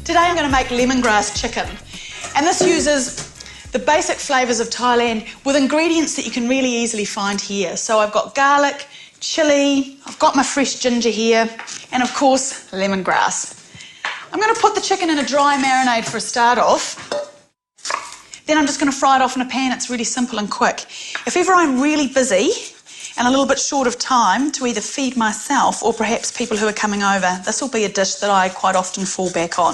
Today I'm going to make lemongrass chicken, and this uses the basic flavours of Thailand with ingredients that you can really easily find here. So I've got garlic, chilli, I've got my fresh ginger here, and of course lemongrass. I'm going to put the chicken in a dry marinade for a start off. Then I'm just going to fry it off in a pan. It's really simple and quick. If ever I'm really busy and a little bit short of time to either feed myself or perhaps people who are coming over, this will be a dish that I quite often fall back on.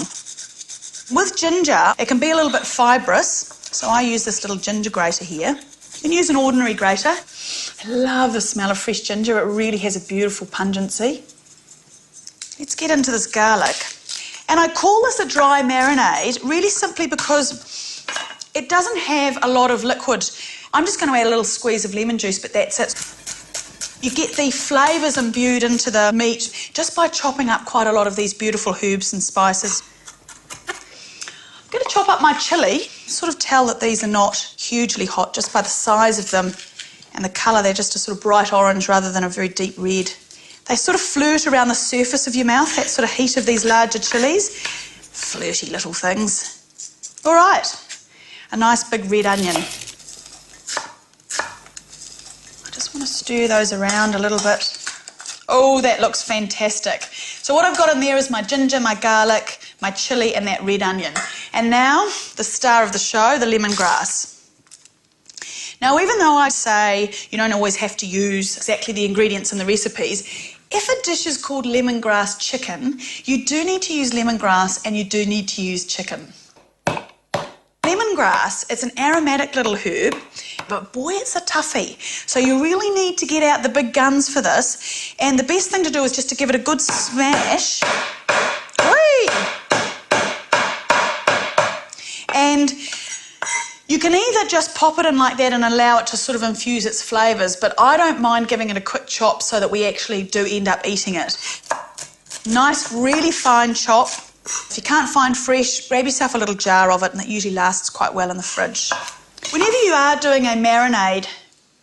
With ginger, it can be a little bit fibrous, so I use this little ginger grater here. You can use an ordinary grater. I love the smell of fresh ginger. It really has a beautiful pungency. Let's get into this garlic. And I call this a dry marinade really simply because it doesn't have a lot of liquid. I'm just going to add a little squeeze of lemon juice, but that's it. You get the flavours imbued into the meat just by chopping up quite a lot of these beautiful herbs and spices. I'm going to chop up my chilli. Sort of tell that these are not hugely hot just by the size of them and the colour. They're just a sort of bright orange rather than a very deep red. They sort of flirt around the surface of your mouth, that sort of heat of these larger chillies. Flirty little things. All right, a nice big red onion. I just want to stir those around a little bit. Oh, that looks fantastic. So what I've got in there is my ginger, my garlic, my chilli and that red onion. And now, the star of the show, the lemongrass. Now, even though I say you don't always have to use exactly the ingredients in the recipes, if a dish is called lemongrass chicken, you do need to use lemongrass and you do need to use chicken. Lemongrass, it's an aromatic little herb, but boy, it's a toughie. So you really need to get out the big guns for this. And the best thing to do is just to give it a good smash. Whee! And you can either just pop it in like that and allow it to sort of infuse its flavours, but I don't mind giving it a quick chop so that we actually do end up eating it. Nice, really fine chop. If you can't find fresh, grab yourself a little jar of it, and it usually lasts quite well in the fridge. Whenever you are doing a marinade,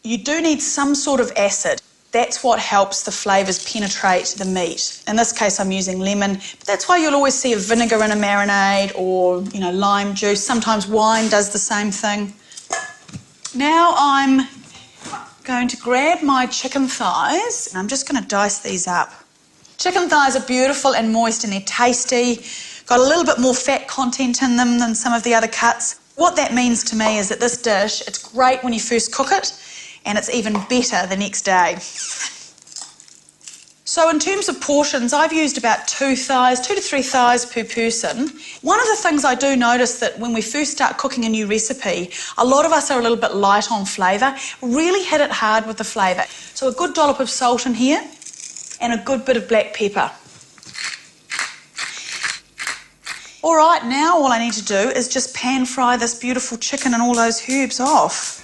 you do need some sort of acid. That's what helps the flavours penetrate the meat. In this case, I'm using lemon, but that's why you'll always see a vinegar in a marinade or, lime juice. Sometimes wine does the same thing. Now I'm going to grab my chicken thighs, and I'm just going to dice these up. Chicken thighs are beautiful and moist and they're tasty. Got a little bit more fat content in them than some of the other cuts. What that means to me is that this dish, it's great when you first cook it, and it's even better the next day. So in terms of portions, I've used about 2 to 3 thighs per person. One of the things I do notice that when we first start cooking a new recipe, a lot of us are a little bit light on flavour. Really hit it hard with the flavour. So a good dollop of salt in here and a good bit of black pepper. All right, now all I need to do is just pan fry this beautiful chicken and all those herbs off.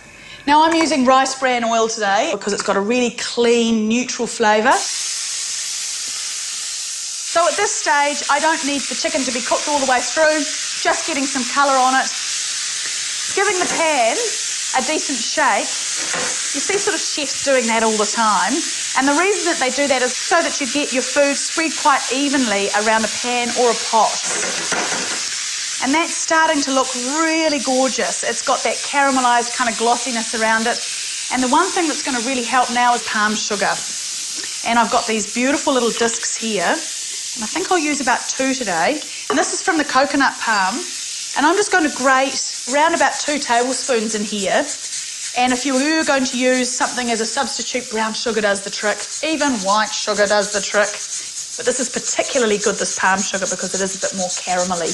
Now I'm using rice bran oil today because it's got a really clean, neutral flavour. So at this stage, I don't need the chicken to be cooked all the way through, just getting some colour on it. Giving the pan a decent shake. You see sort of chefs doing that all the time. And the reason that they do that is so that you get your food spread quite evenly around a pan or a pot. And that's starting to look really gorgeous. It's got that caramelised kind of glossiness around it. And the one thing that's going to really help now is palm sugar. And I've got these beautiful little discs here. And I think I'll use about 2 today. And this is from the coconut palm. And I'm just going to grate around about 2 tablespoons in here. And if you were going to use something as a substitute, brown sugar does the trick. Even white sugar does the trick. But this is particularly good, this palm sugar, because it is a bit more caramelly.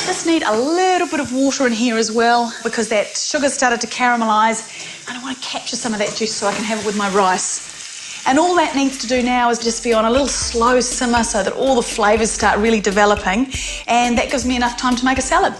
Just need a little bit of water in here as well because that sugar started to caramelise and I want to capture some of that juice so I can have it with my rice. And all that needs to do now is just be on a little slow simmer so that all the flavours start really developing, and that gives me enough time to make a salad.